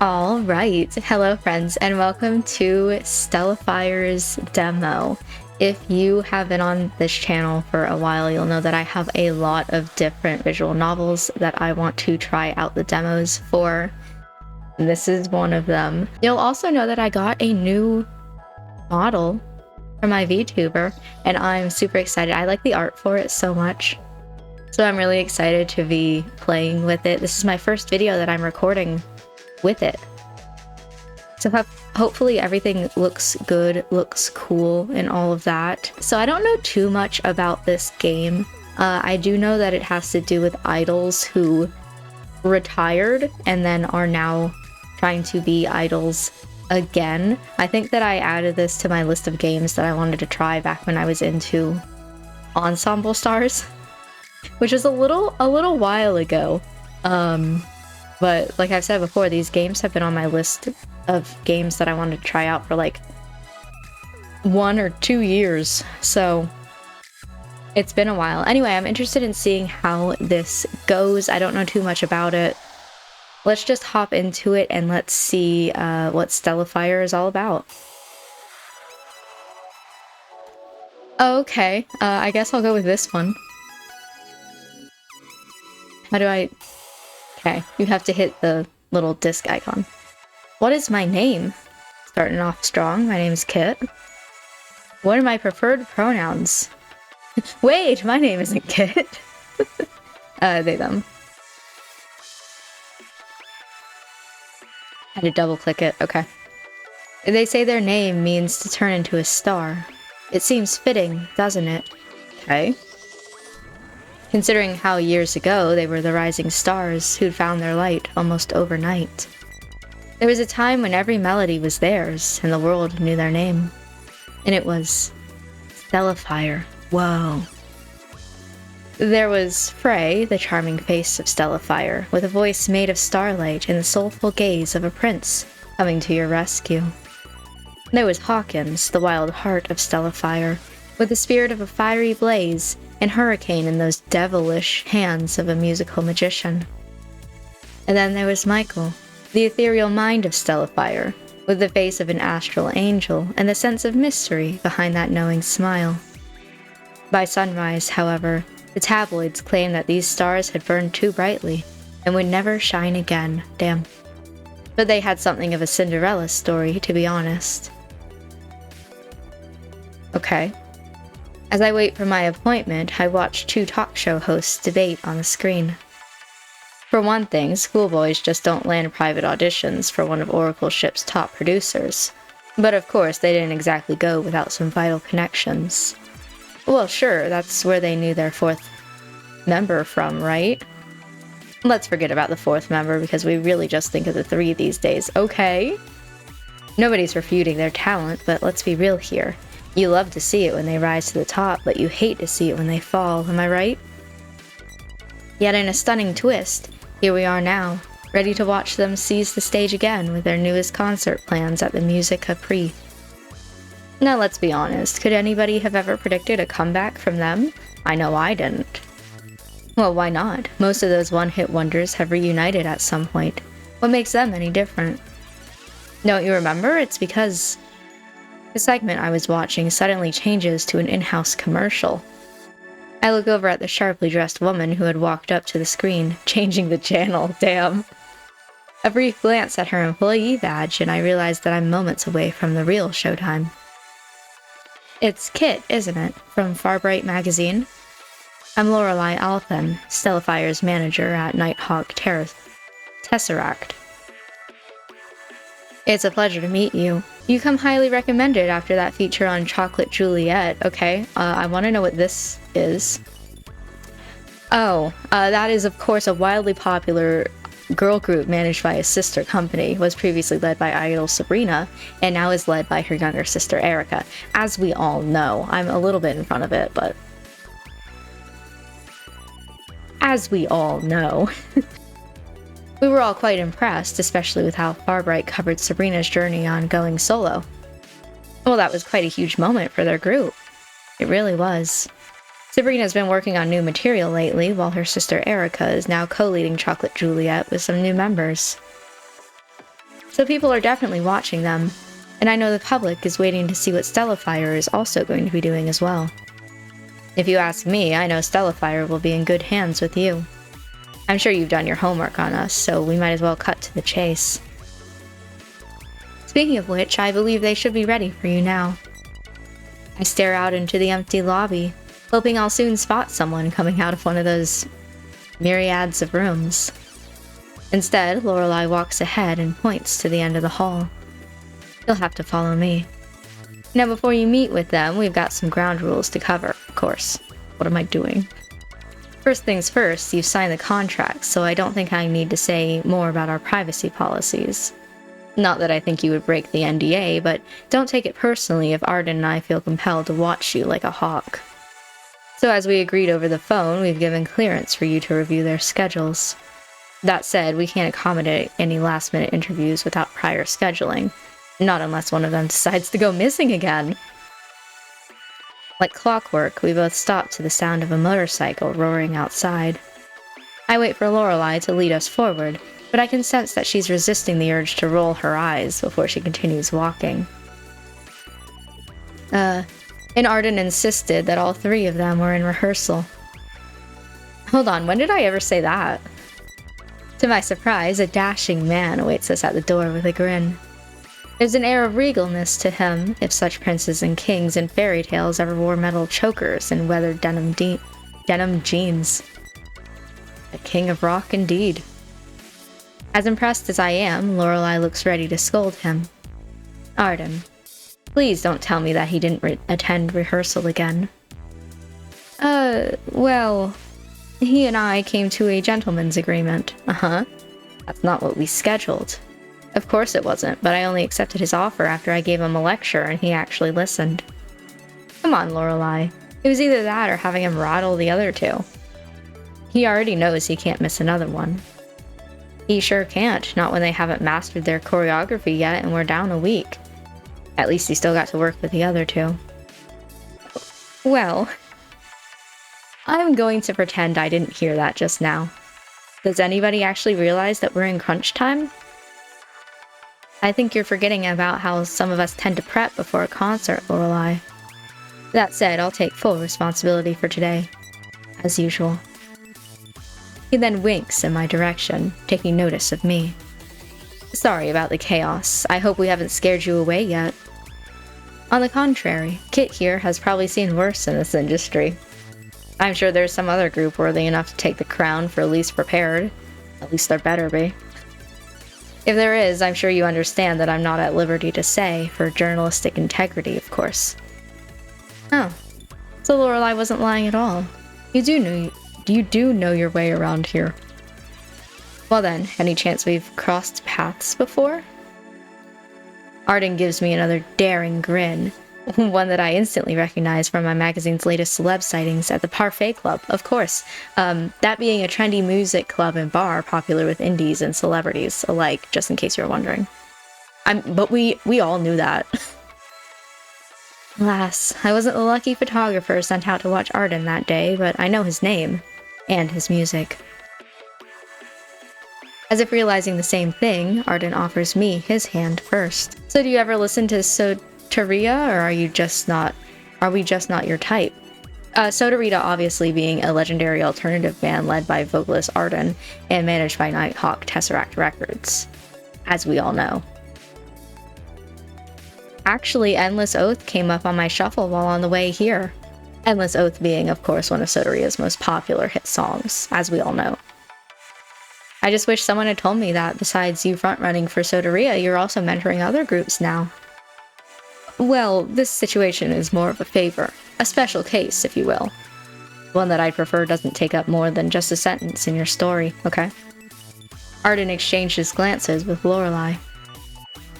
All right, hello friends, and welcome to Stellifier's demo. If you have been on this channel for a while, you'll know that I have a lot of different visual novels that I want to try out the demos for. This is one of them. You'll also know that I got a new model from my VTuber, and I'm super excited. I like the art for it so much. So I'm really excited to be playing with it. This is my first video that I'm recording with it. So hopefully everything looks good, looks cool, and all of that. So I don't know too much about this game. I do know that it has to do with idols who retired and then are now trying to be idols again. I think that I added this to my list of games that I wanted to try back when I was into Ensemble Stars, which was a little while ago. But like I've said before, these games have been on my list of games that I wanted to try out for like 1 or 2 years. So it's been a while. Anyway, I'm interested in seeing how this goes. I don't know too much about it. Let's just hop into it and let's see what Stellifier is all about. Okay, I guess I'll go with this one. How do I... Okay, you have to hit the little disc icon. What is my name? Starting off strong, my name's Kit. What are my preferred pronouns? Wait, my name isn't Kit. They, them. Had to double click it, okay. They say their name means to turn into a star. It seems fitting, doesn't it? Okay. Considering how years ago they were the rising stars who'd found their light almost overnight. There was a time when every melody was theirs and the world knew their name. And it was Stellifier. Whoa. There was Frey, the charming face of Stellifier, with a voice made of starlight and the soulful gaze of a prince coming to your rescue. There was Hawkins, the wild heart of Stellifier, with the spirit of a fiery blaze and hurricane in those devilish hands of a musical magician. And then there was Michael, the ethereal mind of Stellifier, with the face of an astral angel and the sense of mystery behind that knowing smile. By sunrise, however, the tabloids claimed that these stars had burned too brightly and would never shine again. Damn. But they had something of a Cinderella story, to be honest. Okay. As I wait for my appointment, I watch 2 talk show hosts debate on the screen. For one thing, schoolboys just don't land private auditions for one of Oracle's ship's top producers. But of course, they didn't exactly go without some vital connections. Well, sure, that's where they knew their 4th member from, right? Let's forget about the 4th member because we really just think of the 3 these days, okay? Nobody's refuting their talent, but let's be real here. You love to see it when they rise to the top, but you hate to see it when they fall, am I right? Yet in a stunning twist, here we are now, ready to watch them seize the stage again with their newest concert plans at the Music Capri. Now let's be honest, could anybody have ever predicted a comeback from them? I know I didn't. Well, why not? Most of those one-hit wonders have reunited at some point. What makes them any different? Don't you remember? It's because the segment I was watching suddenly changes to an in-house commercial. I look over at the sharply dressed woman who had walked up to the screen, changing the channel, damn. A brief glance at her employee badge and I realize that I'm moments away from the real showtime. It's Kit, isn't it? From Farbright magazine? I'm Lorelei Alphen, Stellifier's manager at Nighthawk Tesseract. It's a pleasure to meet you. You come highly recommended after that feature on Chocolate Juliet. Okay, I want to know what this is. Oh, that is of course a wildly popular girl group managed by a sister company, was previously led by idol Sabrina, and now is led by her younger sister Erica. As we all know, I'm a little bit in front of it, but... As we all know. We were all quite impressed, especially with how Farbright covered Sabrina's journey on going solo. Well, that was quite a huge moment for their group. It really was. Sabrina's been working on new material lately, while her sister Erica is now co-leading Chocolate Juliet with some new members. So people are definitely watching them, and I know the public is waiting to see what Stellifier is also going to be doing as well. If you ask me, I know Stellifier will be in good hands with you. I'm sure you've done your homework on us, so we might as well cut to the chase. Speaking of which, I believe they should be ready for you now. I stare out into the empty lobby, hoping I'll soon spot someone coming out of one of those myriads of rooms. Instead, Lorelei walks ahead and points to the end of the hall. You'll have to follow me. Now, before you meet with them, we've got some ground rules to cover, of course. What am I doing? First things first, you've signed the contract, so I don't think I need to say more about our privacy policies. Not that I think you would break the NDA, but don't take it personally if Arden and I feel compelled to watch you like a hawk. So as we agreed over the phone, we've given clearance for you to review their schedules. That said, we can't accommodate any last-minute interviews without prior scheduling. Not unless one of them decides to go missing again. Like clockwork, we both stop to the sound of a motorcycle roaring outside. I wait for Lorelei to lead us forward, but I can sense that she's resisting the urge to roll her eyes before she continues walking. And Arden insisted that all three of them were in rehearsal. Hold on, when did I ever say that? To my surprise, a dashing man awaits us at the door with a grin. There's an air of regalness to him, if such princes and kings in fairy tales ever wore metal chokers and weathered denim jeans. A king of rock indeed. As impressed as I am, Lorelei looks ready to scold him. Arden, please don't tell me that he didn't attend rehearsal again. Well, he and I came to a gentleman's agreement. That's not what we scheduled. Of course it wasn't, but I only accepted his offer after I gave him a lecture and he actually listened. Come on, Lorelei. It was either that or having him rattle the other two. He already knows he can't miss another one. He sure can't, not when they haven't mastered their choreography yet and we're down a week. At least he still got to work with the other two. Well, I'm going to pretend I didn't hear that just now. Does anybody actually realize that we're in crunch time? I think you're forgetting about how some of us tend to prep before a concert, Lorelei. That said, I'll take full responsibility for today, as usual. He then winks in my direction, taking notice of me. Sorry about the chaos. I hope we haven't scared you away yet. On the contrary, Kit here has probably seen worse in this industry. I'm sure there's some other group worthy enough to take the crown for least prepared. At least there better be. If there is, I'm sure you understand that I'm not at liberty to say, for journalistic integrity, of course. Oh, so Lorelei wasn't lying at all. You do know your way around here. Well then, any chance we've crossed paths before? Arden gives me another daring grin, one that I instantly recognize from my magazine's latest celeb sightings at the Parfait Club, of course. That being a trendy music club and bar popular with indies and celebrities alike, just in case you're wondering. But we all knew that. Alas, I wasn't the lucky photographer sent out to watch Arden that day, but I know his name, and his music. As if realizing the same thing, Arden offers me his hand first. So do you ever listen to Soteria, or are we just not your type? Soteria obviously being a legendary alternative band led by vocalist Arden and managed by Nighthawk Tesseract Records, as we all know. Actually, Endless Oath came up on my shuffle while on the way here. Endless Oath being, of course, one of Soteria's most popular hit songs, as we all know. I just wish someone had told me that, besides you front-running for Soteria, you're also mentoring other groups now. Well, this situation is more of a favor. A special case, if you will. One that I'd prefer doesn't take up more than just a sentence in your story, okay? Arden exchanges glances with Lorelei.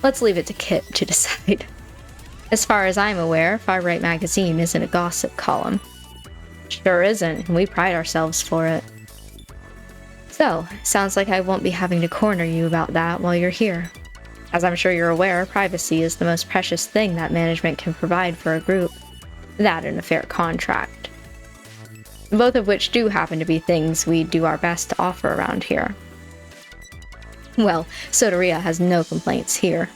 Let's leave it to Kit to decide. As far as I'm aware, Far Right Magazine isn't a gossip column. Sure isn't, and we pride ourselves for it. So, sounds like I won't be having to corner you about that while you're here. As I'm sure you're aware, privacy is the most precious thing that management can provide for a group. That and a fair contract. Both of which do happen to be things we do our best to offer around here. Well, Soteria has no complaints here.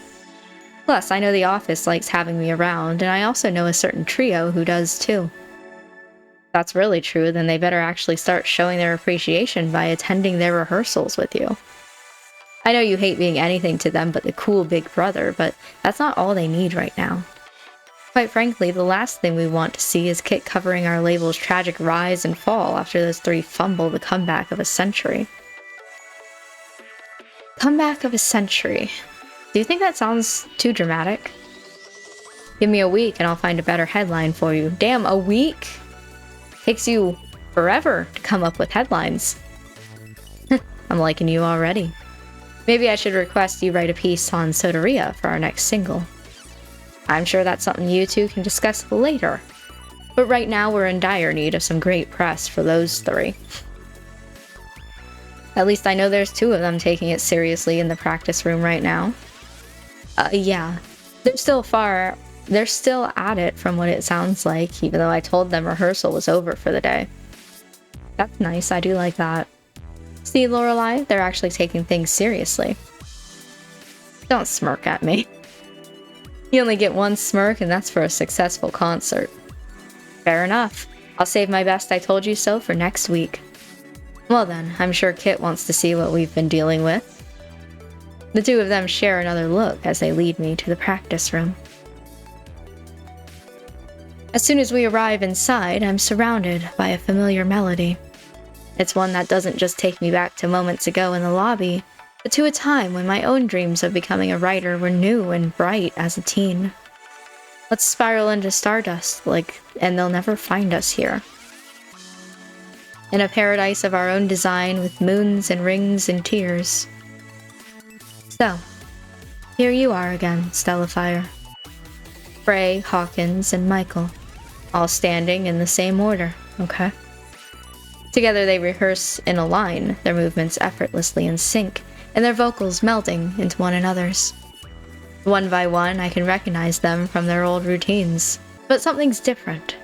Plus, I know the office likes having me around, and I also know a certain trio who does too. If that's really true, then they better actually start showing their appreciation by attending their rehearsals with you. I know you hate being anything to them but the cool big brother, but that's not all they need right now. Quite frankly, the last thing we want to see is Kit covering our label's tragic rise and fall after those three fumble the comeback of a century. Comeback of a century. Do you think that sounds too dramatic? Give me a week and I'll find a better headline for you. Damn, a week? Takes you forever to come up with headlines. I'm liking you already. Maybe I should request you write a piece on Soteria for our next single. I'm sure that's something you two can discuss later. But right now we're in dire need of some great press for those three. At least I know there's two of them taking it seriously in the practice room right now. Yeah. They're still at it from what it sounds like, even though I told them rehearsal was over for the day. That's nice, I do like that. See, Lorelei, they're actually taking things seriously. Don't smirk at me. You only get one smirk, and that's for a successful concert. Fair enough. I'll save my best I told you so for next week. Well then, I'm sure Kit wants to see what we've been dealing with. The two of them share another look as they lead me to the practice room. As soon as we arrive inside, I'm surrounded by a familiar melody. It's one that doesn't just take me back to moments ago in the lobby, but to a time when my own dreams of becoming a writer were new and bright as a teen. Let's spiral into stardust, and they'll never find us here. In a paradise of our own design with moons and rings and tears. So, here you are again, Stellifier. Frey, Hawkins, and Michael, all standing in the same order, okay? Together they rehearse in a line, their movements effortlessly in sync, and their vocals melding into one another's. One by one, I can recognize them from their old routines, but something's different.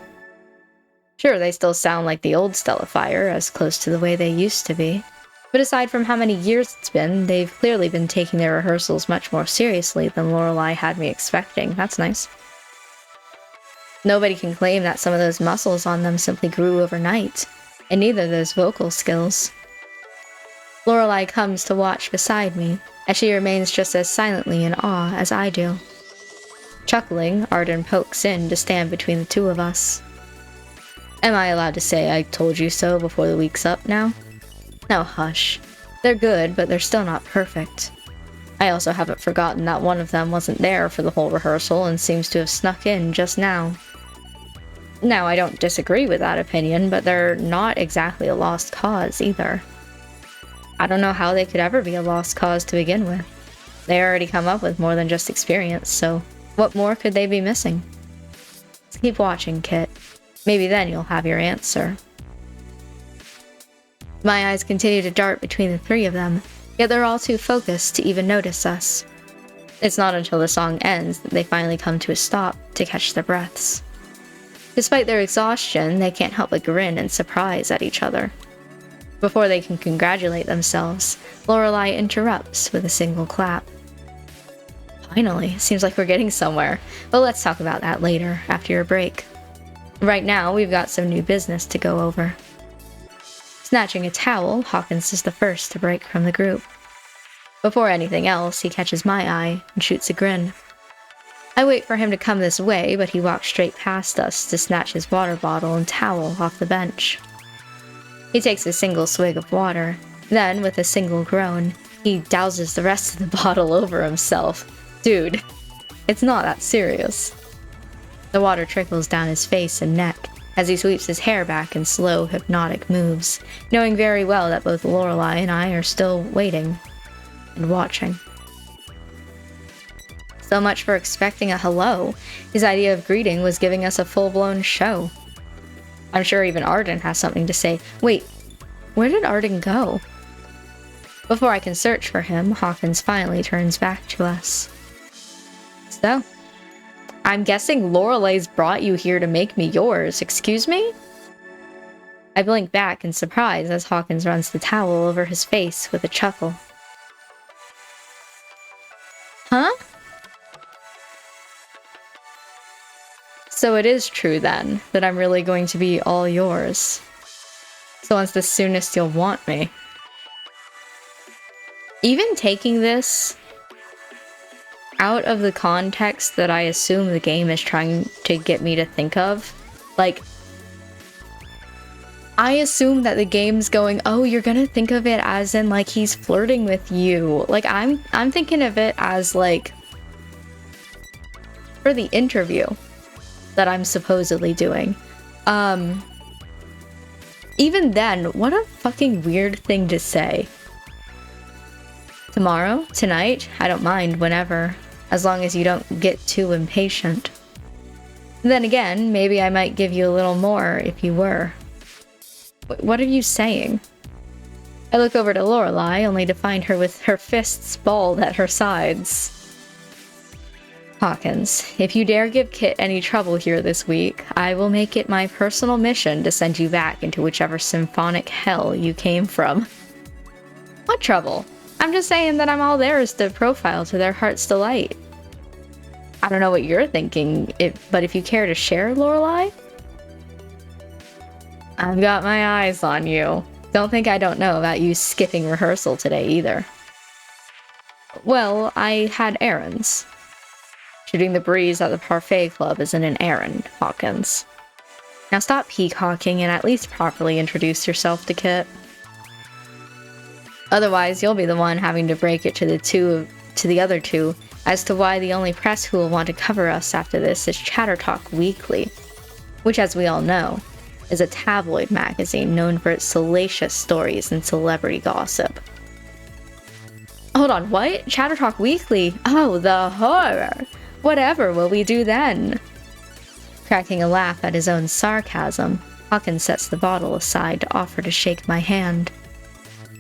Sure, they still sound like the old Stellifier, as close to the way they used to be, but aside from how many years it's been, they've clearly been taking their rehearsals much more seriously than Lorelei had me expecting. That's nice. Nobody can claim that some of those muscles on them simply grew overnight, and neither those vocal skills. Lorelei comes to watch beside me, as she remains just as silently in awe as I do. Chuckling, Arden pokes in to stand between the two of us. Am I allowed to say I told you so before the week's up now? No, hush. They're good, but they're still not perfect. I also haven't forgotten that one of them wasn't there for the whole rehearsal and seems to have snuck in just now. Now, I don't disagree with that opinion, but they're not exactly a lost cause either. I don't know how they could ever be a lost cause to begin with. They already come up with more than just experience, so what more could they be missing? Let's keep watching, Kit. Maybe then you'll have your answer. My eyes continue to dart between the three of them, yet they're all too focused to even notice us. It's not until the song ends that they finally come to a stop to catch their breaths. Despite their exhaustion, they can't help but grin in surprise at each other. Before they can congratulate themselves, Lorelei interrupts with a single clap. Finally, seems like we're getting somewhere, but let's talk about that later, after your break. Right now, we've got some new business to go over. Snatching a towel, Hawkins is the first to break from the group. Before anything else, he catches my eye and shoots a grin. I wait for him to come this way, but he walks straight past us to snatch his water bottle and towel off the bench. He takes a single swig of water, then, with a single groan, he douses the rest of the bottle over himself. Dude, it's not that serious. The water trickles down his face and neck as he sweeps his hair back in slow, hypnotic moves, knowing very well that both Lorelei and I are still waiting and watching. So much for expecting a hello. His idea of greeting was giving us a full-blown show. I'm sure even Arden has something to say. Wait, where did Arden go? Before I can search for him, Hawkins finally turns back to us. So, I'm guessing Lorelei's brought you here to make me yours. Excuse me? I blink back in surprise as Hawkins runs the towel over his face with a chuckle. Huh? So it is true then, that I'm really going to be all yours. So when's the soonest you'll want me? Even taking this out of the context that I assume the game is trying to get me to think of, like, I assume that the game's going, oh, you're gonna think of it as in, like, he's flirting with you. Like, I'm thinking of it as, like, for the interview that I'm supposedly doing. Even then, what a fucking weird thing to say. Tomorrow? Tonight? I don't mind, whenever. As long as you don't get too impatient. Then again, maybe I might give you a little more if you were. What are you saying? I look over to Lorelei, only to find her with her fists balled at her sides. Hawkins, if you dare give Kit any trouble here this week, I will make it my personal mission to send you back into whichever symphonic hell you came from. What trouble? I'm just saying that I'm all theirs to profile to their heart's delight. I don't know what you're thinking, but if you care to share, Lorelei? I've got my eyes on you. Don't think I don't know about you skipping rehearsal today either. Well, I had errands. Shooting the breeze at the Parfait Club isn't an errand, Hawkins. Now stop peacocking and at least properly introduce yourself to Kit. Otherwise, you'll be the one having to break it to the other two as to why the only press who will want to cover us after this is Chatter Talk Weekly, which, as we all know, is a tabloid magazine known for its salacious stories and celebrity gossip. Hold on, what? Chatter Talk Weekly? Oh, the horror! Whatever will we do then? Cracking a laugh at his own sarcasm, Hawkins sets the bottle aside to offer to shake my hand.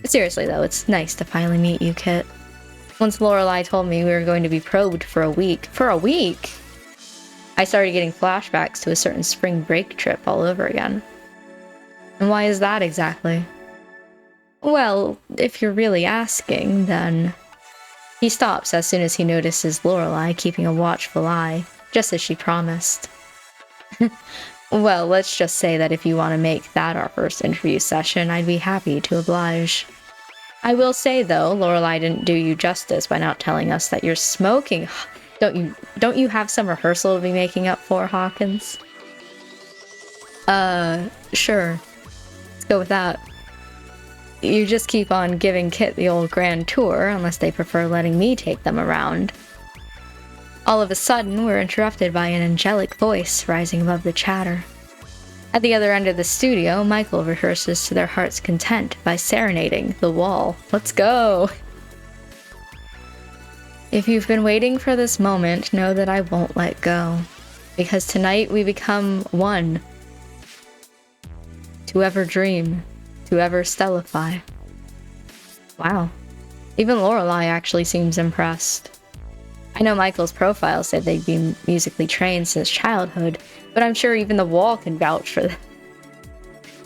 Seriously though, it's nice to finally meet you, Kit. Once Lorelei told me we were going to be probed for a week. For a week?! I started getting flashbacks to a certain spring break trip all over again. And why is that exactly? Well, if you're really asking, then... He stops as soon as he notices Lorelei keeping a watchful eye, just as she promised. Well, let's just say that if you want to make that our first interview session, I'd be happy to oblige. I will say, though, Lorelei didn't do you justice by not telling us that you're smoking. Don't you have some rehearsal to be making up for, Hawkins? Sure. Let's go with that. You just keep on giving Kit the old grand tour, unless they prefer letting me take them around. All of a sudden, we're interrupted by an angelic voice rising above the chatter. At the other end of the studio, Michael rehearses to their heart's content by serenading the wall. Let's go! If you've been waiting for this moment, know that I won't let go. Because tonight we become one. To ever dream. To ever stellify. Wow. Even Lorelei actually seems impressed. I know Michael's profile said they'd been musically trained since childhood, but I'm sure even the wall can vouch for that.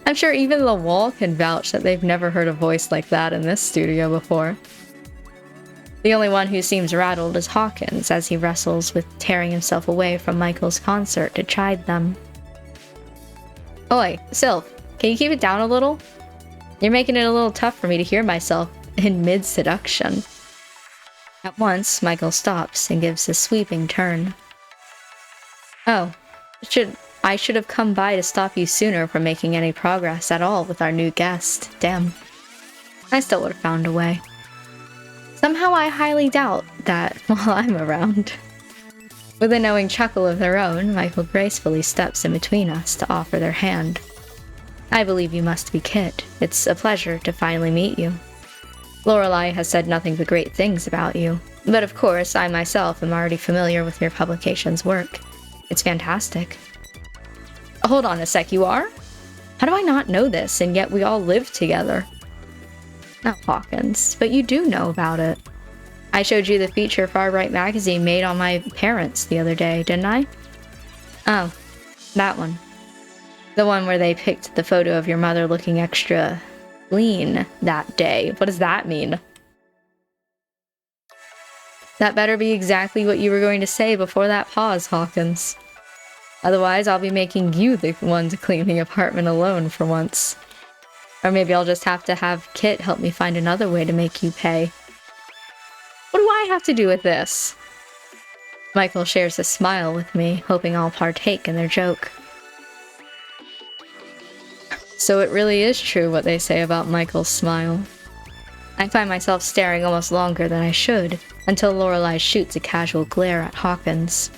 I'm sure even the wall can vouch that they've never heard a voice like that in this studio before. The only one who seems rattled is Hawkins, as he wrestles with tearing himself away from Michael's concert to chide them. Oi, Sylph, can you keep it down a little? You're making it a little tough for me to hear myself in mid-seduction. At once, Michael stops and gives a sweeping turn. Oh, I should have come by to stop you sooner from making any progress at all with our new guest. Damn. I still would have found a way. Somehow I highly doubt that while I'm around. With a knowing chuckle of their own, Michael gracefully steps in between us to offer their hand. I believe you must be Kit. It's a pleasure to finally meet you. Lorelei has said nothing but great things about you, but of course I myself am already familiar with your publication's work. It's fantastic. Hold on a sec, you are? How do I not know this, and yet we all live together? Not Hawkins, but you do know about it. I showed you the feature Far-Right magazine made on my parents the other day, didn't I? Oh, that one. The one where they picked the photo of your mother looking extra lean that day. What does that mean? That better be exactly what you were going to say before that pause, Hawkins. Otherwise, I'll be making you the one to clean the apartment alone for once. Or maybe I'll just have to have Kit help me find another way to make you pay. What do I have to do with this? Michael shares a smile with me, hoping I'll partake in their joke. So it really is true what they say about Michael's smile. I find myself staring almost longer than I should, until Lorelei shoots a casual glare at Hawkins.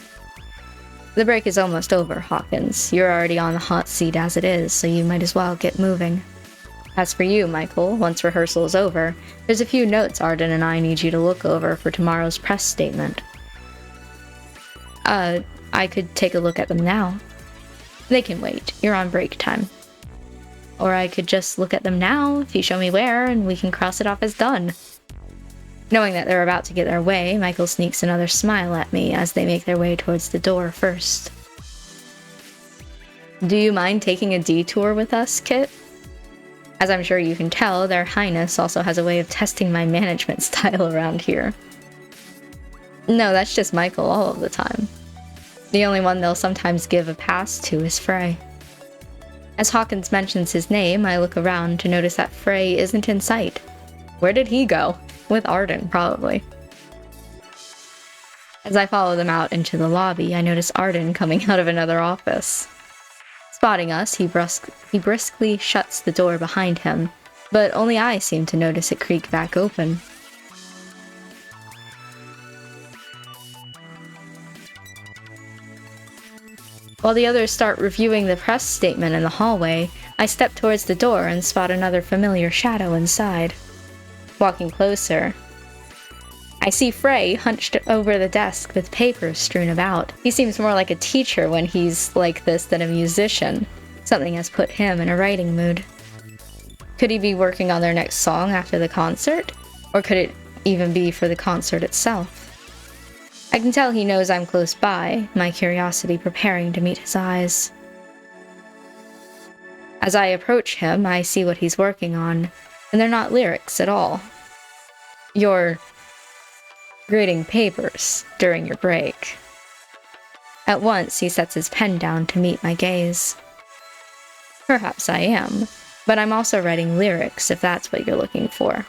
The break is almost over, Hawkins. You're already on the hot seat as it is, so you might as well get moving. As for you, Michael, once rehearsal is over, there's a few notes Arden and I need you to look over for tomorrow's press statement. I could take a look at them now. They can wait. You're on break time. Or I could just look at them now, if you show me where, and we can cross it off as done. Knowing that they're about to get their way, Michael sneaks another smile at me as they make their way towards the door first. Do you mind taking a detour with us, Kit? As I'm sure you can tell, their highness also has a way of testing my management style around here. No, that's just Michael all of the time. The only one they'll sometimes give a pass to is Frey. As Hawkins mentions his name, I look around to notice that Frey isn't in sight. Where did he go? With Arden, probably. As I follow them out into the lobby, I notice Arden coming out of another office. Spotting us, he briskly shuts the door behind him, but only I seem to notice it creak back open. While the others start reviewing the press statement in the hallway, I step towards the door and spot another familiar shadow inside. Walking closer, I see Frey hunched over the desk with papers strewn about. He seems more like a teacher when he's like this than a musician. Something has put him in a writing mood. Could he be working on their next song after the concert? Or could it even be for the concert itself? I can tell he knows I'm close by, my curiosity preparing to meet his eyes. As I approach him, I see what he's working on, and they're not lyrics at all. You're grading papers during your break. At once, he sets his pen down to meet my gaze. Perhaps I am, but I'm also writing lyrics if that's what you're looking for.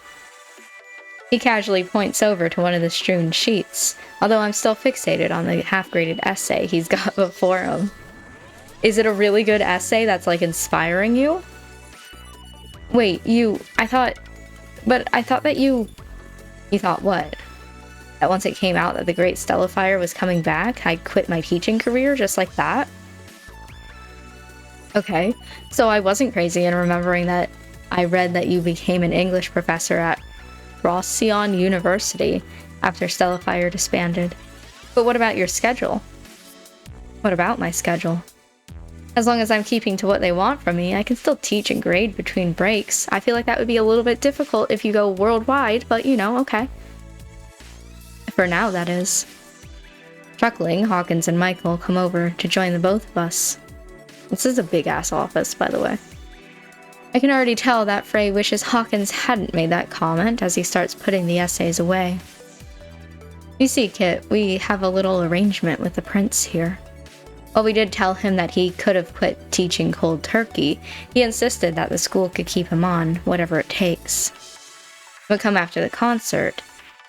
He casually points over to one of the strewn sheets, although I'm still fixated on the half-graded essay he's got before him. Is it a really good essay that's, like, inspiring you? Wait, I thought that you thought what? That once it came out that the great Stellifier was coming back, I'd quit my teaching career just like that? Okay, so I wasn't crazy in remembering that I read that you became an English professor at Procyon University after Stellifier disbanded. But what about your schedule? What about my schedule? As long as I'm keeping to what they want from me, I can still teach and grade between breaks. I feel like that would be a little bit difficult if you go worldwide, but you know, okay. For now, that is. Chuckling, Hawkins and Michael come over to join the both of us. This is a big-ass office, by the way. I can already tell that Frey wishes Hawkins hadn't made that comment as he starts putting the essays away. You see, Kit, we have a little arrangement with the prince here. While we did tell him that he could have quit teaching cold turkey, he insisted that the school could keep him on, whatever it takes. But come after the concert,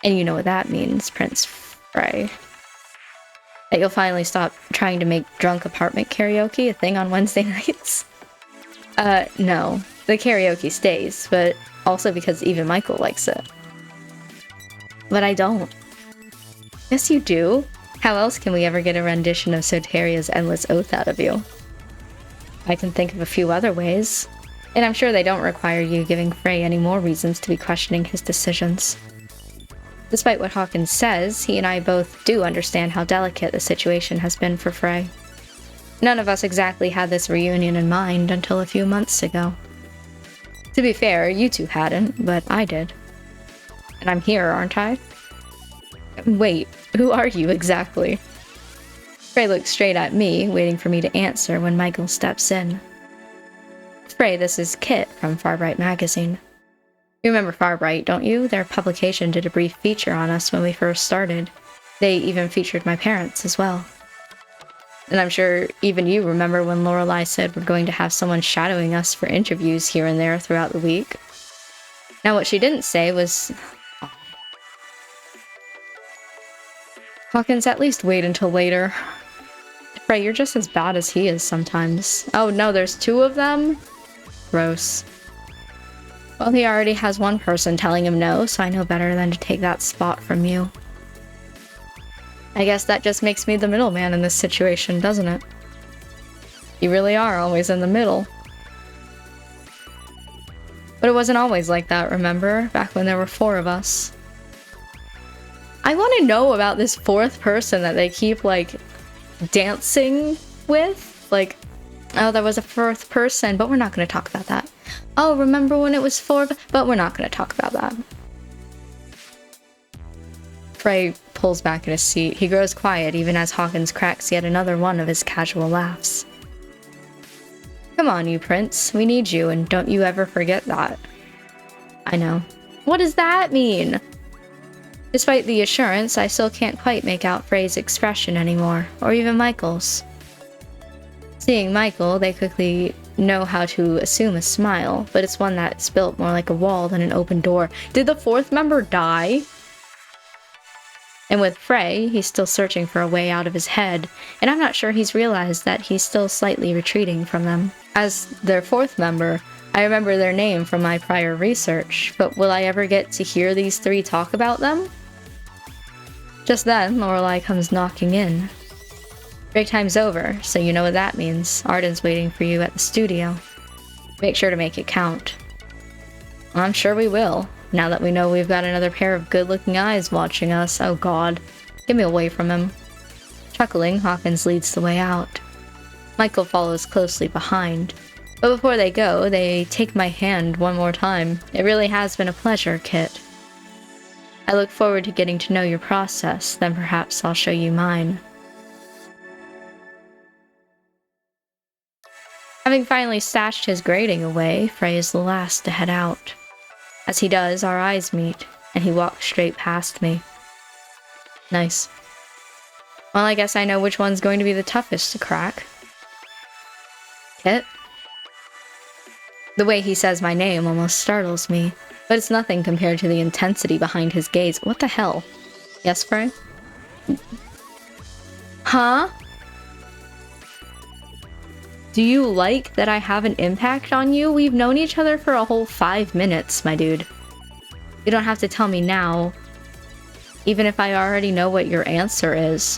and you know what that means, Prince Frey. That you'll finally stop trying to make drunk apartment karaoke a thing on Wednesday nights? No. The karaoke stays, but also because even Michael likes it. But I don't. Yes, you do. How else can we ever get a rendition of Soteria's Endless Oath out of you? I can think of a few other ways, and I'm sure they don't require you giving Frey any more reasons to be questioning his decisions. Despite what Hawkins says, he and I both do understand how delicate the situation has been for Frey. None of us exactly had this reunion in mind until a few months ago. To be fair, you two hadn't, but I did. And I'm here, aren't I? Wait, who are you exactly? Frey looks straight at me, waiting for me to answer when Michael steps in. Frey, this is Kit from Farbright Magazine. You remember Far Right, don't you? Their publication did a brief feature on us when we first started. They even featured my parents as well. And I'm sure even you remember when Lorelai said we're going to have someone shadowing us for interviews here and there throughout the week. Now what she didn't say was... Hawkins, at least wait until later. Frey, you're just as bad as he is sometimes. Oh no, there's two of them? Gross. Well, he already has one person telling him no, so I know better than to take that spot from you. I guess that just makes me the middleman in this situation, doesn't it? You really are always in the middle. But it wasn't always like that, remember? Back when there were 4 of us. I want to know about this 4th person that they keep, like, dancing with. Like, oh, there was a 4th person, but we're not going to talk about that. Oh, remember when it was 4, but we're not going to talk about that. Frey pulls back in his seat. He grows quiet even as Hawkins cracks yet another one of his casual laughs. Come on, you Prince. We need you, and don't you ever forget that. I know. What does that mean? Despite the assurance, I still can't quite make out Frey's expression anymore, or even Michael's. Seeing Michael, they quickly know how to assume a smile, but it's one that's built more like a wall than an open door. Did the 4th member die? And with Frey, he's still searching for a way out of his head, and I'm not sure he's realized that he's still slightly retreating from them. As their 4th member, I remember their name from my prior research, but will I ever get to hear these 3 talk about them? Just then, Lorelai comes knocking in. Break time's over, so you know what that means. Arden's waiting for you at the studio. Make sure to make it count. I'm sure we will, now that we know we've got another pair of good-looking eyes watching us. Oh god. Get me away from him. Chuckling, Hawkins leads the way out. Michael follows closely behind. But before they go, they take my hand one more time. It really has been a pleasure, Kit. I look forward to getting to know your process, then perhaps I'll show you mine. Having finally stashed his grading away, Frey is the last to head out. As he does, our eyes meet, and he walks straight past me. Nice. Well, I guess I know which one's going to be the toughest to crack. Kit? The way he says my name almost startles me, but it's nothing compared to the intensity behind his gaze. What the hell? Yes, Frey? Huh? Do you like that I have an impact on you? We've known each other for a whole 5 minutes, my dude. You don't have to tell me now, even if I already know what your answer is.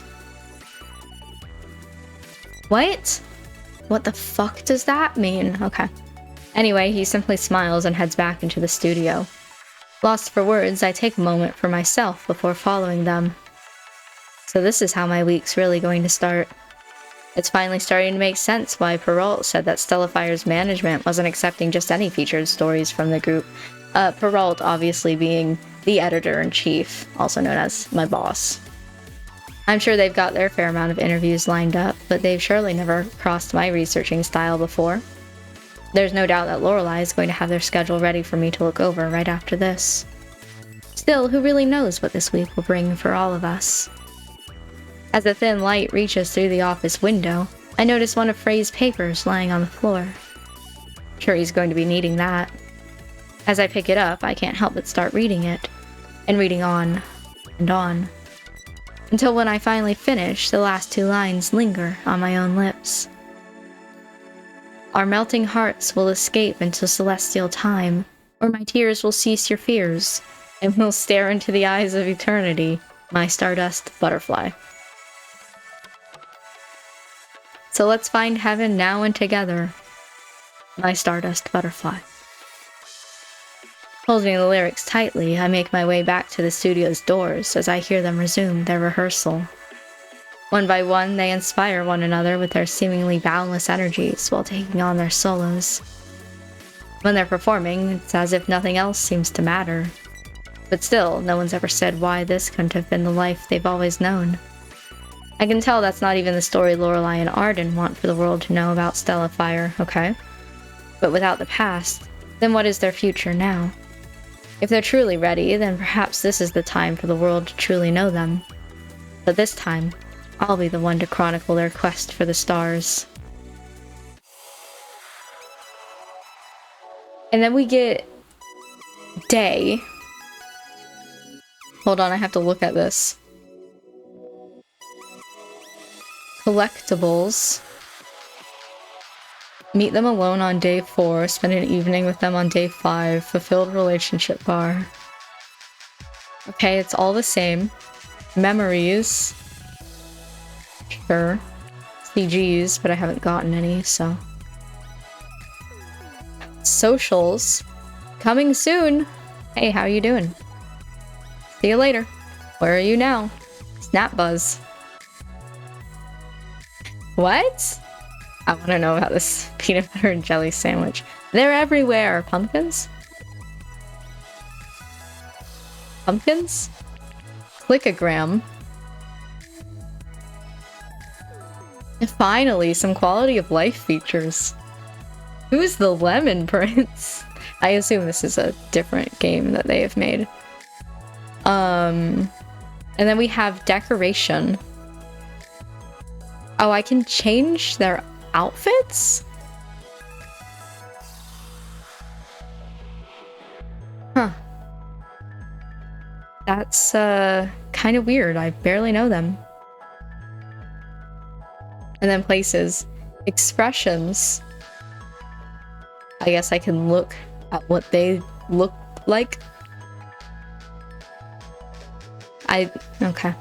What? What the fuck does that mean? Okay. Anyway, he simply smiles and heads back into the studio. Lost for words, I take a moment for myself before following them. So this is how my week's really going to start. It's finally starting to make sense why Perrault said that Stellifier's management wasn't accepting just any featured stories from the group. Perrault obviously being the editor-in-chief, also known as my boss. I'm sure they've got their fair amount of interviews lined up, but they've surely never crossed my researching style before. There's no doubt that Lorelai is going to have their schedule ready for me to look over right after this. Still, who really knows what this week will bring for all of us? As the thin light reaches through the office window, I notice one of Frey's papers lying on the floor. Sure, he's going to be needing that. As I pick it up, I can't help but start reading it, and reading on, and on. Until when I finally finish, the last 2 lines linger on my own lips. Our melting hearts will escape into celestial time, where my tears will cease your fears, and will stare into the eyes of eternity, my stardust butterfly. So let's find heaven now and together, my stardust butterfly. Holding the lyrics tightly, I make my way back to the studio's doors as I hear them resume their rehearsal. One by one, they inspire one another with their seemingly boundless energies while taking on their solos. When they're performing, it's as if nothing else seems to matter. But still, no one's ever said why this couldn't have been the life they've always known. I can tell that's not even the story Lorelai and Arden want for the world to know about Stellifier, okay? But without the past, then what is their future now? If they're truly ready, then perhaps this is the time for the world to truly know them. But this time, I'll be the one to chronicle their quest for the stars. And then we get day. Hold on, I have to look at this. Collectibles. Meet them alone on day 4. Spend an evening with them on day 5. Fulfilled relationship bar. Okay, it's all the same. Memories. Sure. CGs, but I haven't gotten any, so. Socials. Coming soon. Hey, how you doing? See you later. Where are you now? Snap buzz. What? I want to know about this peanut butter and jelly sandwich. They're everywhere. Pumpkins? Pumpkins? Clickogram. Finally, some quality of life features. Who's the Lemon Prince? I assume this is a different game that they have made. And then we have decoration. Oh, I can change their outfits? Huh. That's kind of weird. I barely know them. And then places. Expressions. I guess I can look at what they look like. Okay.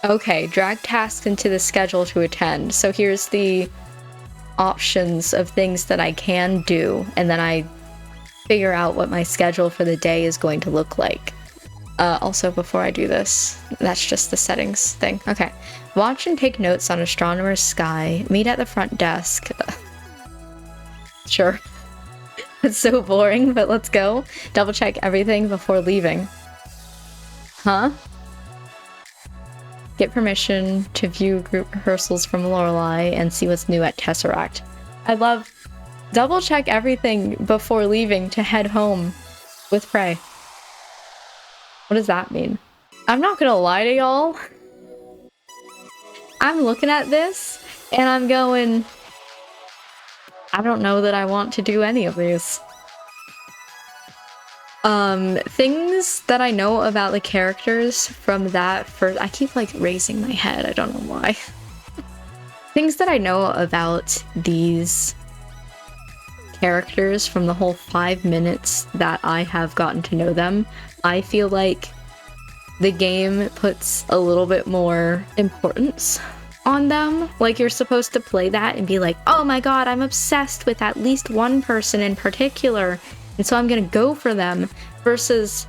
Okay, drag tasks into the schedule to attend. So here's the options of things that I can do, and then I figure out what my schedule for the day is going to look like. Also, before I do this, that's just the settings thing. Okay. Watch and take notes on astronomer's sky. Meet at the front desk. Sure. It's so boring, but let's go. Double check everything before leaving. Huh? Get permission to view group rehearsals from Lorelei and see what's new at Tesseract. I love double check everything before leaving to head home with Prey. What does that mean? I'm not gonna lie to y'all. I'm looking at this and I'm going, I don't know that I want to do any of these. Things that I know about the characters from that first— I keep like raising my head, I don't know why. Things that I know about these characters from the whole 5 minutes that I have gotten to know them, I feel like the game puts a little bit more importance on them. Like, you're supposed to play that and be like, oh my god, I'm obsessed with at least one person in particular, and so I'm gonna go for them. Versus,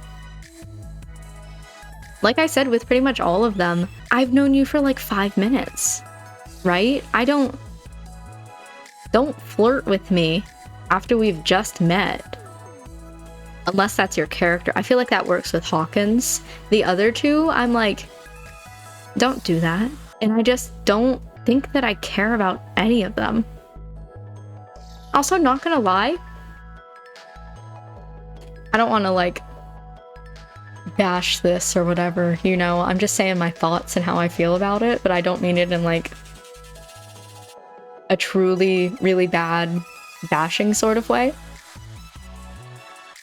like I said, with pretty much all of them, I've known you for like 5 minutes, right? Don't flirt with me after we've just met. Unless that's your character. I feel like that works with Hawkins. The other two, I'm like, don't do that. And I just don't think that I care about any of them. Also, not gonna lie, I don't want to like bash this or whatever, you know, I'm just saying my thoughts and how I feel about it, but I don't mean it in like a truly really bad bashing sort of way.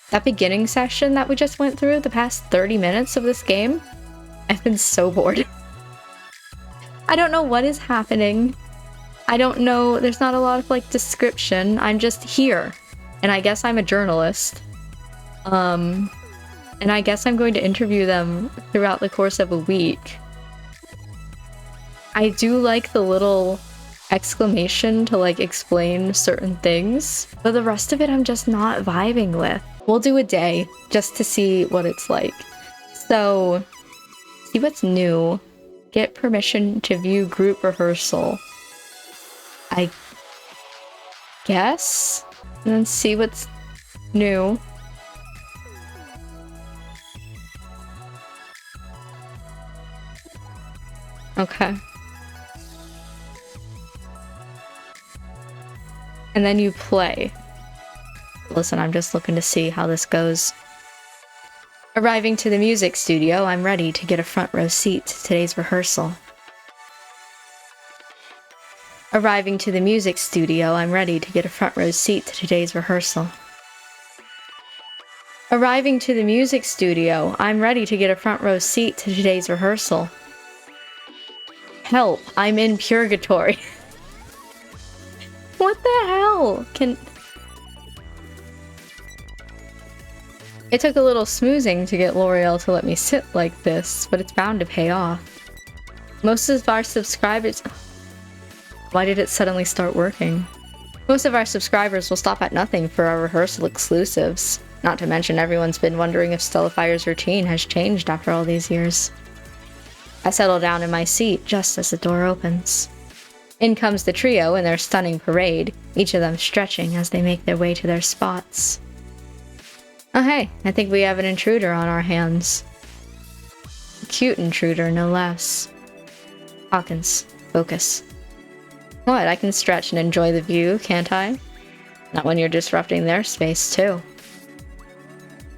That beginning session that we just went through, the past 30 minutes of this game, I've been so bored. I don't know what is happening. I don't know, there's not a lot of like description. I'm just here. And I guess I'm a journalist. And I guess I'm going to interview them throughout the course of a week. I do like the little exclamation to like explain certain things, but the rest of it I'm just not vibing with. We'll do a day just to see what it's like. So, see what's new. Get permission to view group rehearsal. I guess? And then see what's new. Okay. And then you play. Listen, I'm just looking to see how this goes. Arriving to the music studio, I'm ready to get a front row seat to today's rehearsal. Arriving to the music studio, I'm ready to get a front row seat to today's rehearsal. Arriving to the music studio, I'm ready to get a front row seat to today's rehearsal. Help, I'm in purgatory. What the hell? It took a little smoozing to get L'Oreal to let me sit like this, but it's bound to pay off. Most of our subscribers... Why did it suddenly start working? Most of our subscribers will stop at nothing for our rehearsal exclusives. Not to mention everyone's been wondering if Stellifier's routine has changed after all these years. I settle down in my seat just as the door opens. In comes the trio in their stunning parade, each of them stretching as they make their way to their spots. Oh hey, I think we have an intruder on our hands. A cute intruder, no less. Hawkins, focus. What, I can stretch and enjoy the view, can't I? Not when you're disrupting their space, too.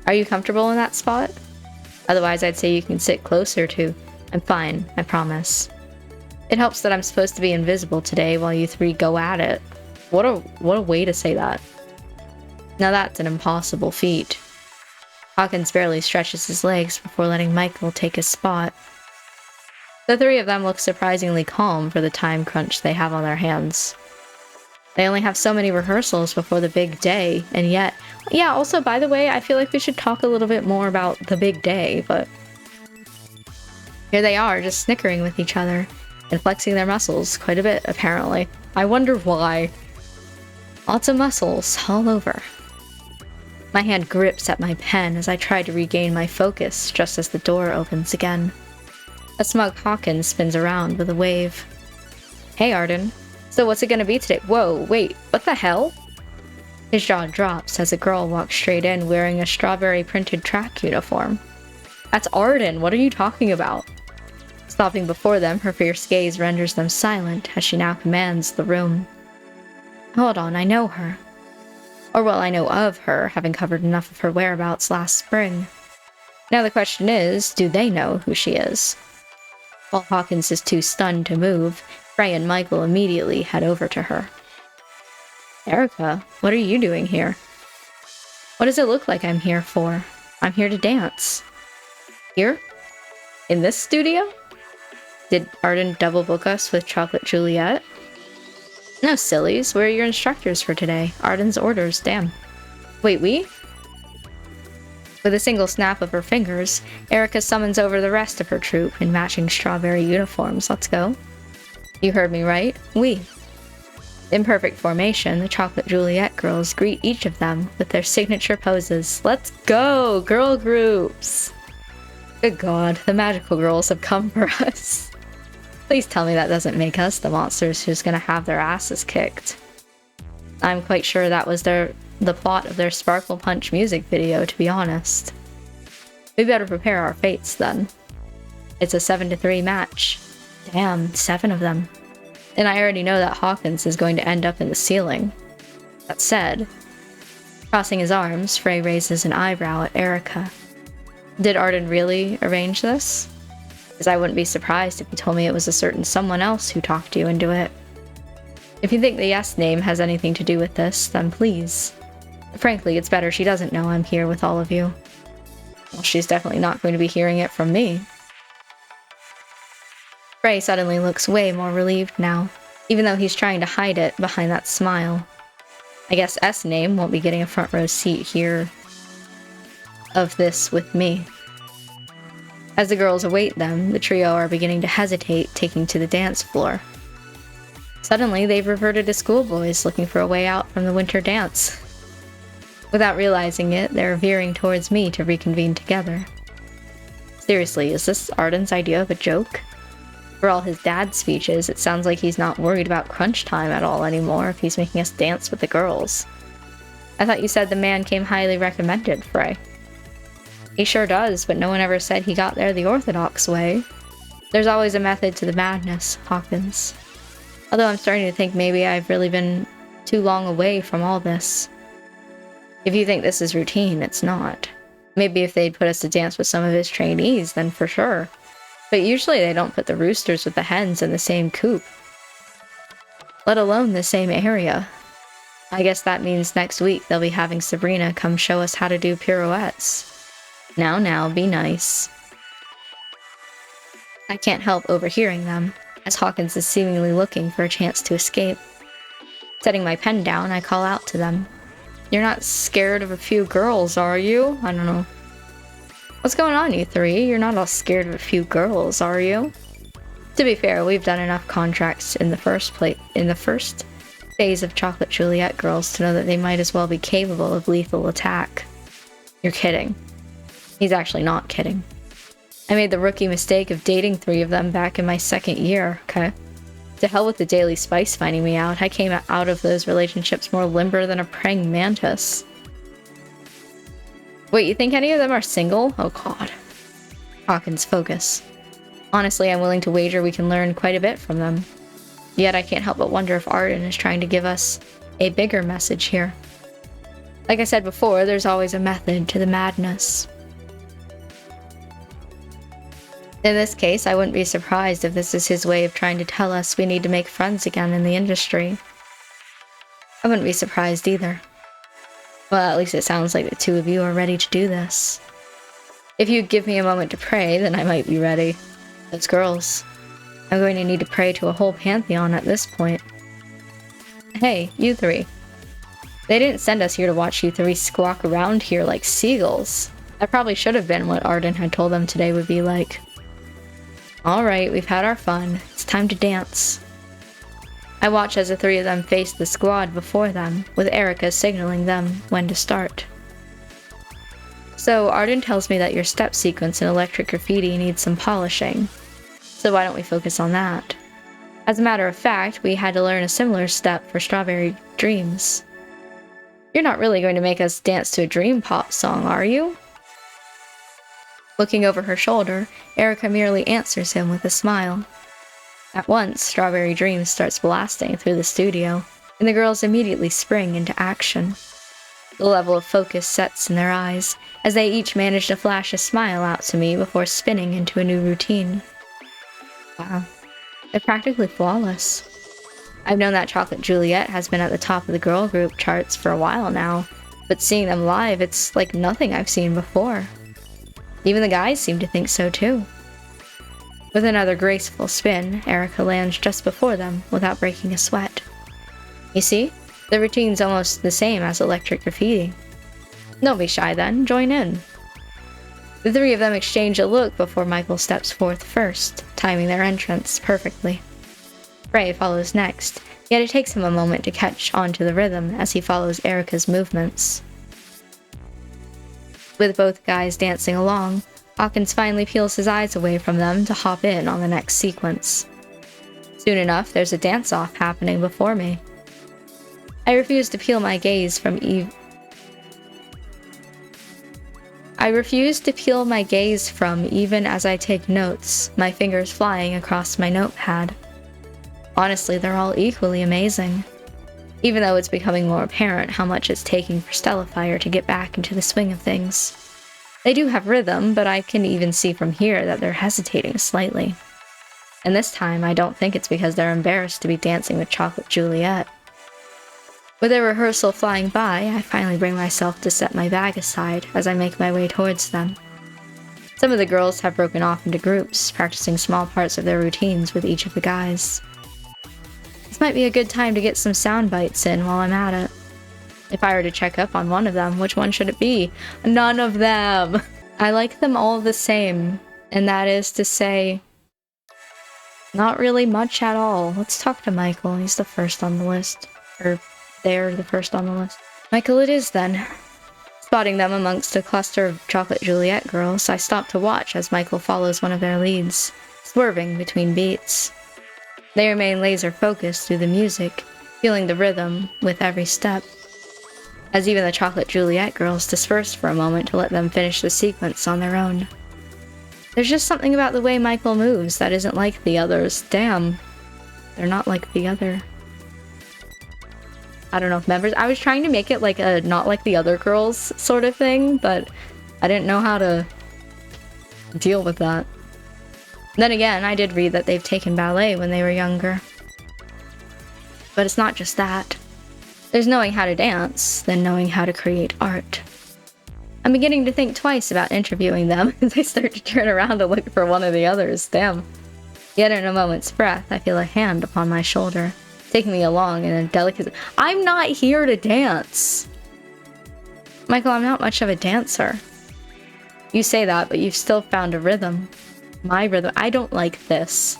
Are you comfortable in that spot? Otherwise, I'd say you can sit closer to. I'm fine, I promise. It helps that I'm supposed to be invisible today while you three go at it. What a way to say that. Now that's an impossible feat. Hawkins barely stretches his legs before letting Michael take his spot. The three of them look surprisingly calm for the time crunch they have on their hands. They only have so many rehearsals before the big day, and yet... Yeah, also, by the way, I feel like we should talk a little bit more about the big day, but... Here they are, just snickering with each other, and flexing their muscles quite a bit, apparently. I wonder why. Lots of muscles all over. My hand grips at my pen as I try to regain my focus just as the door opens again. A smug Hawkins spins around with a wave. Hey, Arden. So what's it gonna be today? Whoa, wait, what the hell? His jaw drops as a girl walks straight in wearing a strawberry printed track uniform. That's Arden, what are you talking about? Stopping before them, her fierce gaze renders them silent as she now commands the room. Hold on, I know her. Or well, I know of her, having covered enough of her whereabouts last spring. Now the question is, do they know who she is? While Hawkins is too stunned to move, Frey and Michael immediately head over to her. Erica, what are you doing here? What does it look like I'm here for? I'm here to dance. Here? In this studio? Did Arden double book us with Chocolate Juliet? No, sillies. Where are your instructors for today? Arden's orders, damn. Wait, we? With a single snap of her fingers, Erica summons over the rest of her troupe in matching strawberry uniforms. Let's go. You heard me right. We. In perfect formation, the Chocolate Juliet girls greet each of them with their signature poses. Let's go, girl groups! Good God, the magical girls have come for us. Please tell me that doesn't make us the monsters who's gonna have their asses kicked. I'm quite sure that was the plot of their Sparkle Punch music video, to be honest. We better prepare our fates, then. It's a 7-3 match. Damn, 7 of them. And I already know that Hawkins is going to end up in the ceiling. That said, crossing his arms, Frey raises an eyebrow at Erica. Did Arden really arrange this? Because I wouldn't be surprised if he told me it was a certain someone else who talked you into it. If you think the yes name has anything to do with this, then please. Frankly, it's better she doesn't know I'm here with all of you. Well, she's definitely not going to be hearing it from me. Frey suddenly looks way more relieved now, even though he's trying to hide it behind that smile. I guess S name won't be getting a front row seat here of this with me. As the girls await them, the trio are beginning to hesitate, taking to the dance floor. Suddenly, they've reverted to schoolboys looking for a way out from the winter dance. Without realizing it, they're veering towards me to reconvene together. Seriously, is this Arden's idea of a joke? For all his dad's speeches, it sounds like he's not worried about crunch time at all anymore if he's making us dance with the girls. I thought you said the man came highly recommended, Frey. He sure does, but no one ever said he got there the orthodox way. There's always a method to the madness, Hawkins. Although I'm starting to think maybe I've really been too long away from all this. If you think this is routine, it's not. Maybe if they'd put us to dance with some of his trainees, then for sure. But usually they don't put the roosters with the hens in the same coop. Let alone the same area. I guess that means next week they'll be having Sabrina come show us how to do pirouettes. Now, be nice. I can't help overhearing them, as Hawkins is seemingly looking for a chance to escape. Setting my pen down, I call out to them. You're not scared of a few girls, are you? I don't know. What's going on, you three? You're not all scared of a few girls, are you? To be fair, we've done enough contracts in the first phase of Chocolate Juliet girls to know that they might as well be capable of lethal attack. You're kidding. He's actually not kidding. I made the rookie mistake of dating 3 of them back in my 2nd year, okay? To hell with the Daily Spice finding me out. I came out of those relationships more limber than a praying mantis. Wait, you think any of them are single? Oh god. Hawkins, focus. Honestly, I'm willing to wager we can learn quite a bit from them. Yet I can't help but wonder if Arden is trying to give us a bigger message here. Like I said before, there's always a method to the madness. In this case, I wouldn't be surprised if this is his way of trying to tell us we need to make friends again in the industry. I wouldn't be surprised either. Well, at least it sounds like the 2 of you are ready to do this. If you'd give me a moment to pray, then I might be ready. Those girls. I'm going to need to pray to a whole pantheon at this point. Hey, you 3. They didn't send us here to watch you 3 squawk around here like seagulls. That probably should have been what Arden had told them today would be like. Alright, we've had our fun. It's time to dance. I watch as the 3 of them face the squad before them, with Erica signaling them when to start. So, Arden tells me that your step sequence in Electric Graffiti needs some polishing. So why don't we focus on that? As a matter of fact, we had to learn a similar step for Strawberry Dreams. You're not really going to make us dance to a dream pop song, are you? Looking over her shoulder, Erica merely answers him with a smile. At once, Strawberry Dreams starts blasting through the studio, and the girls immediately spring into action. The level of focus sets in their eyes, as they each manage to flash a smile out to me before spinning into a new routine. Wow, they're practically flawless. I've known that Chocolate Juliet has been at the top of the girl group charts for a while now, but seeing them live, it's like nothing I've seen before. Even the guys seem to think so too. With another graceful spin, Erica lands just before them without breaking a sweat. You see, the routine's almost the same as Electric Graffiti. Don't be shy then, join in. The 3 of them exchange a look before Michael steps forth first, timing their entrance perfectly. Ray follows next, yet it takes him a moment to catch on to the rhythm as he follows Erica's movements. With both guys dancing along, Hawkins finally peels his eyes away from them to hop in on the next sequence. Soon enough, there's a dance-off happening before me. I refuse to peel my gaze from even as I take notes, my fingers flying across my notepad. Honestly, they're all equally amazing. Even though it's becoming more apparent how much it's taking for Stellifier to get back into the swing of things. They do have rhythm, but I can even see from here that they're hesitating slightly. And this time, I don't think it's because they're embarrassed to be dancing with Chocolate Juliet. With their rehearsal flying by, I finally bring myself to set my bag aside as I make my way towards them. Some of the girls have broken off into groups, practicing small parts of their routines with each of the guys. This might be a good time to get some sound bites in while I'm at it. If I were to check up on one of them, which one should it be? None of them! I like them all the same, and that is to say, not really much at all. Let's talk to Michael, he's the first on the list. Or, they're the first on the list. Michael it is then. Spotting them amongst a cluster of Chocolate Juliet girls, I stop to watch as Michael follows one of their leads, swerving between beats. They remain laser-focused through the music, feeling the rhythm with every step. As even the Chocolate Juliet girls disperse for a moment to let them finish the sequence on their own. There's just something about the way Michael moves that isn't like the others. Damn. They're not like the other. I don't know, members. I was trying to make it like a not like the other girls sort of thing, but I didn't know how to deal with that. Then again, I did read that they've taken ballet when they were younger. But it's not just that. There's knowing how to dance, then knowing how to create art. I'm beginning to think twice about interviewing them as I start to turn around to look for one of the others. Damn. Yet in a moment's breath, I feel a hand upon my shoulder, taking me along in a delicate... I'm not here to dance! Michael, I'm not much of a dancer. You say that, but you've still found a rhythm. My rhythm. I don't like this.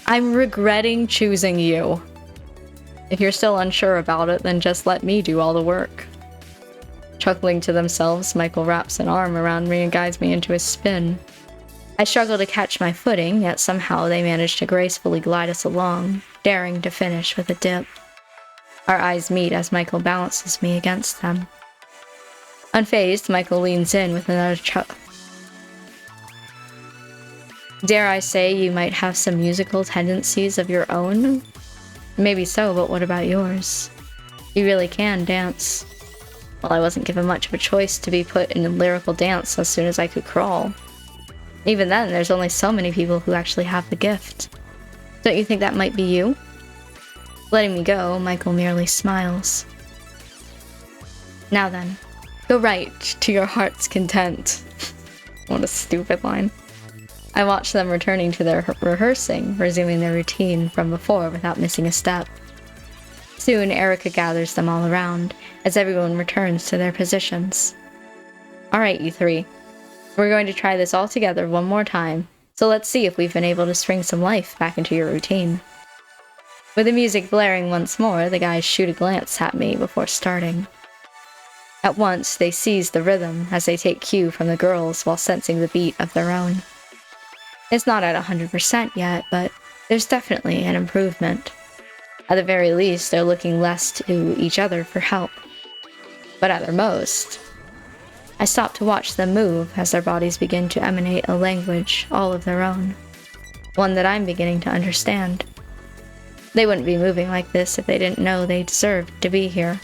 I'm regretting choosing you. If you're still unsure about it, then just let me do all the work. Chuckling to themselves, Michael wraps an arm around me and guides me into a spin. I struggle to catch my footing, yet somehow they manage to gracefully glide us along, daring to finish with a dip. Our eyes meet as Michael balances me against them. Unfazed, Michael leans in with another chuck. Dare I say you might have some musical tendencies of your own? Maybe so, but what about yours? You really can dance. Well, I wasn't given much of a choice to be put in a lyrical dance as soon as I could crawl. Even then, there's only so many people who actually have the gift. Don't you think that might be you? Letting me go, Michael merely smiles. Now then, go right to your heart's content. What a stupid line. I watch them returning to their rehearsing, resuming their routine from before without missing a step. Soon, Erica gathers them all around, as everyone returns to their positions. Alright, you three. We're going to try this all together one more time, so let's see if we've been able to spring some life back into your routine. With the music blaring once more, the guys shoot a glance at me before starting. At once, they seize the rhythm as they take cue from the girls while sensing the beat of their own. It's not at 100% yet, but there's definitely an improvement. At the very least, they're looking less to each other for help. But at their most, I stop to watch them move as their bodies begin to emanate a language all of their own. One that I'm beginning to understand. They wouldn't be moving like this if they didn't know they deserved to be here.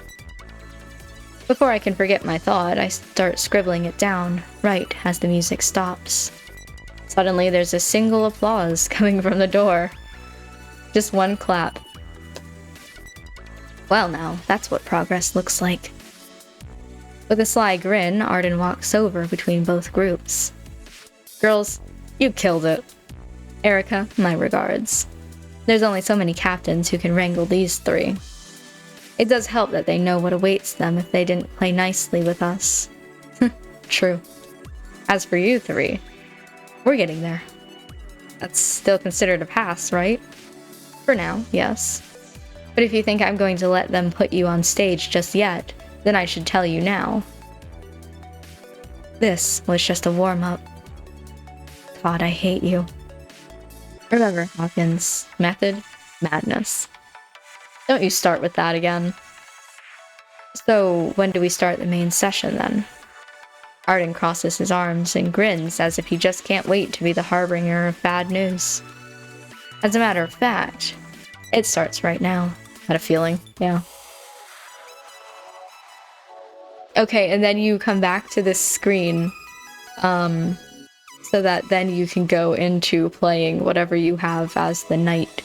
Before I can forget my thought, I start scribbling it down, right as the music stops. Suddenly, there's a single applause coming from the door. Just one clap. Well now, that's what progress looks like. With a sly grin, Arden walks over between both groups. Girls, you killed it. Erica, my regards. There's only so many captains who can wrangle these three. It does help that they know what awaits them if they didn't play nicely with us. True. As for you three, we're getting there. That's still considered a pass, right? For now, yes. But if you think I'm going to let them put you on stage just yet, then I should tell you now. This was just a warm-up. God, I hate you. Remember, Hawkins, method, madness. Don't you start with that again. So, when do we start the main session then? Arden crosses his arms and grins as if he just can't wait to be the harbinger of bad news. As a matter of fact, it starts right now. Had a feeling, yeah. Okay, and then you come back to this screen, so that then you can go into playing whatever you have as the night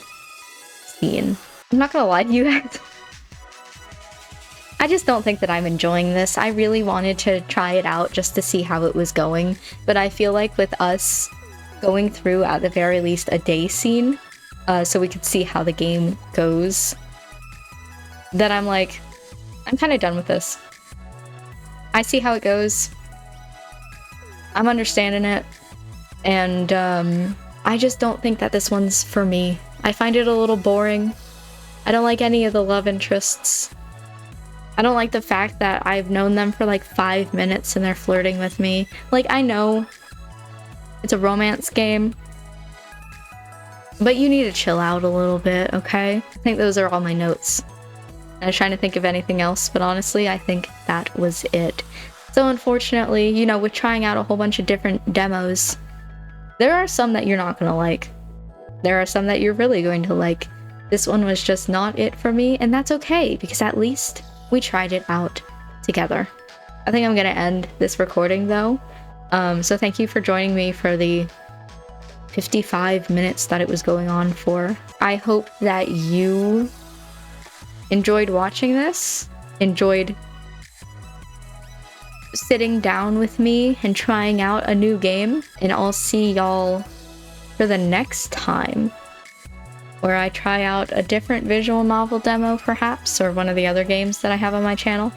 scene. I'm not gonna lie to you guys. I just don't think that I'm enjoying this. I really wanted to try it out just to see how it was going, but I feel like with us going through at the very least a day scene, so we could see how the game goes, that I'm like, I'm kind of done with this. I see how it goes. I'm understanding it. And I just don't think that this one's for me. I find it a little boring. I don't like any of the love interests. I don't like the fact that I've known them for like 5 minutes and they're flirting with me. Like, I know it's a romance game, but you need to chill out a little bit, okay? I think those are all my notes. I was trying to think of anything else, but honestly, I think that was it. So unfortunately, you know, with trying out a whole bunch of different demos, there are some that you're not gonna like. There are some that you're really going to like. this one was just not it for me, and that's okay, because at least we tried it out together. I think I'm gonna end this recording though. So thank you for joining me for the 55 minutes that it was going on for. I hope that you enjoyed watching this, enjoyed sitting down with me and trying out a new game, and I'll see y'all for the next time, where I try out a different visual novel demo perhaps, or one of the other games that I have on my channel.